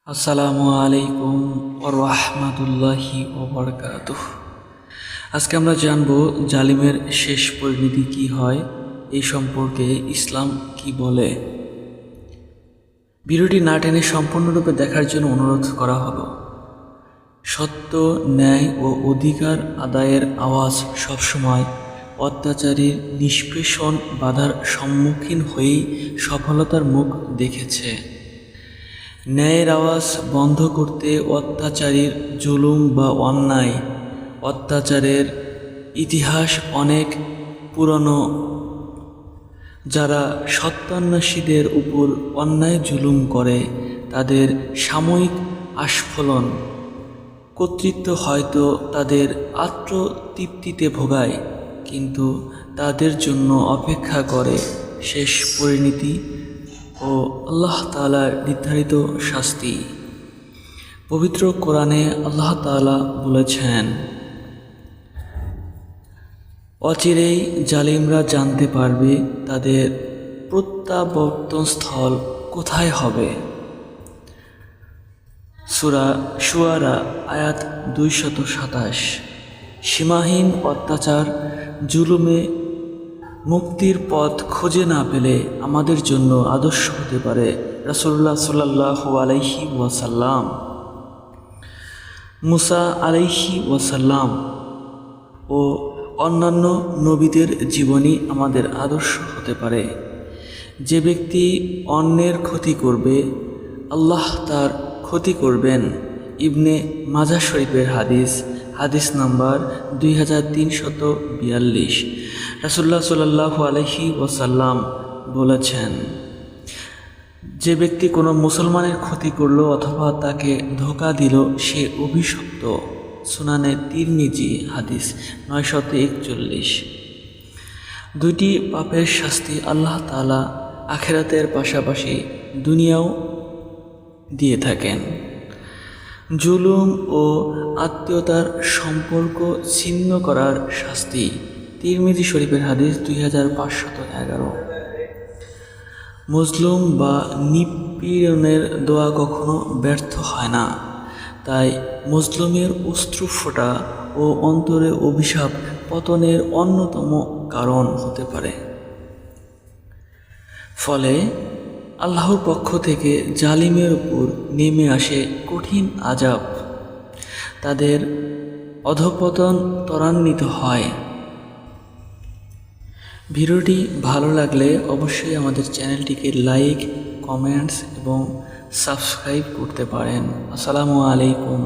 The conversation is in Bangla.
আসসালামু আলাইকুম ওয়া রাহমাতুল্লাহি ওয়া বারাকাতুহু। আজকে আমরা জানব জালিমের শেষ পরিণতি কি হয়, এই সম্পর্কে ইসলাম কি বলে। ভিডিওটি না টেনে সম্পূর্ণরূপে দেখার জন্য অনুরোধ করা হলো। সত্য, ন্যায় ও অধিকার আদায়ের আওয়াজ সবসময় অত্যাচারীর নিষ্পেষণ বাধার সম্মুখীন হয়েই সফলতার মুখ দেখেছে। ন্যায়ের আওয়াজ বন্ধ করতে অত্যাচারীর জুলুম বা অন্যায় অত্যাচারের ইতিহাস অনেক পুরনো। যারা সত্যান্বেষীদের উপর অন্যায় জুলুম করে তাদের সাময়িক আস্ফলন কর্তৃত্ব হয়তো তাদের আত্মতৃপ্তিতে ভোগায়, কিন্তু তাদের জন্য অপেক্ষা করে শেষ পরিণতি ও আল্লাহ তাআলার নির্ধারিত শাস্তি। পবিত্র কোরআনে আল্লাহ তাআলা বলেছেন, অচিরেই জালিমরা জানতে পারবে তাদের প্রত্যাবর্তনস্থল কোথায় হবে। সূরা শুআরা আয়াত 227। সীমাহীন অত্যাচার জুলুমে মুক্তির পথ খুঁজে না পেলে আমাদের জন্য আদর্শ হতে পারে রাসূলুল্লাহ সাল্লাল্লাহু আলাইহি ওয়াসাল্লাম। মুসা আলাইহি ওয়াসাল্লাম ও অন্যান্য নবীদের জীবনী আমাদের আদর্শ হতে পারে। যে ব্যক্তি অন্যের ক্ষতি করবে, আল্লাহ তার ক্ষতি করবেন। ইবনে মাজাহ শরীফের হাদিস নাম্বার 2342। রাসূলুল্লাহ সাল্লাল্লাহু আলাইহি ওয়াসাল্লাম বলেছেন, যে ব্যক্তি কোনো মুসলমানের ক্ষতি করল অথবা তাকে ধোঁকা দিল সে অভিশপ্ত। সুনানে তিরমিজি হাদিস 941। দুইটি পাপের শাস্তি আল্লাহ তাআলা আখিরাতের পাশাপাশি দুনিয়াও দিয়ে থাকেন। জুলুম ও আত্মীয়তার সম্পর্ক ছিন্ন করার শাস্তি। তিরমিজি শরীফের হাদিস 2511। মজলুম বা নিপীড়নের দোয়া কখনো ব্যর্থ হয় না, তাই মজলুমের অশ্রু ফোঁটা ও অন্তরে অভিশাপ পতনের অন্যতম কারণ হতে পারে। ফলে আল্লাহর পক্ষ থেকে জালিমের উপর নেমে আসে কঠিন আযাব, তাদের অধঃপতন ত্বরান্বিত হয়। ভিডিওটি ভালো লাগলে অবশ্যই আমাদের চ্যানেলটিকে লাইক, কমেন্টস এবং সাবস্ক্রাইব করতে পারেন। আসসালামু আলাইকুম।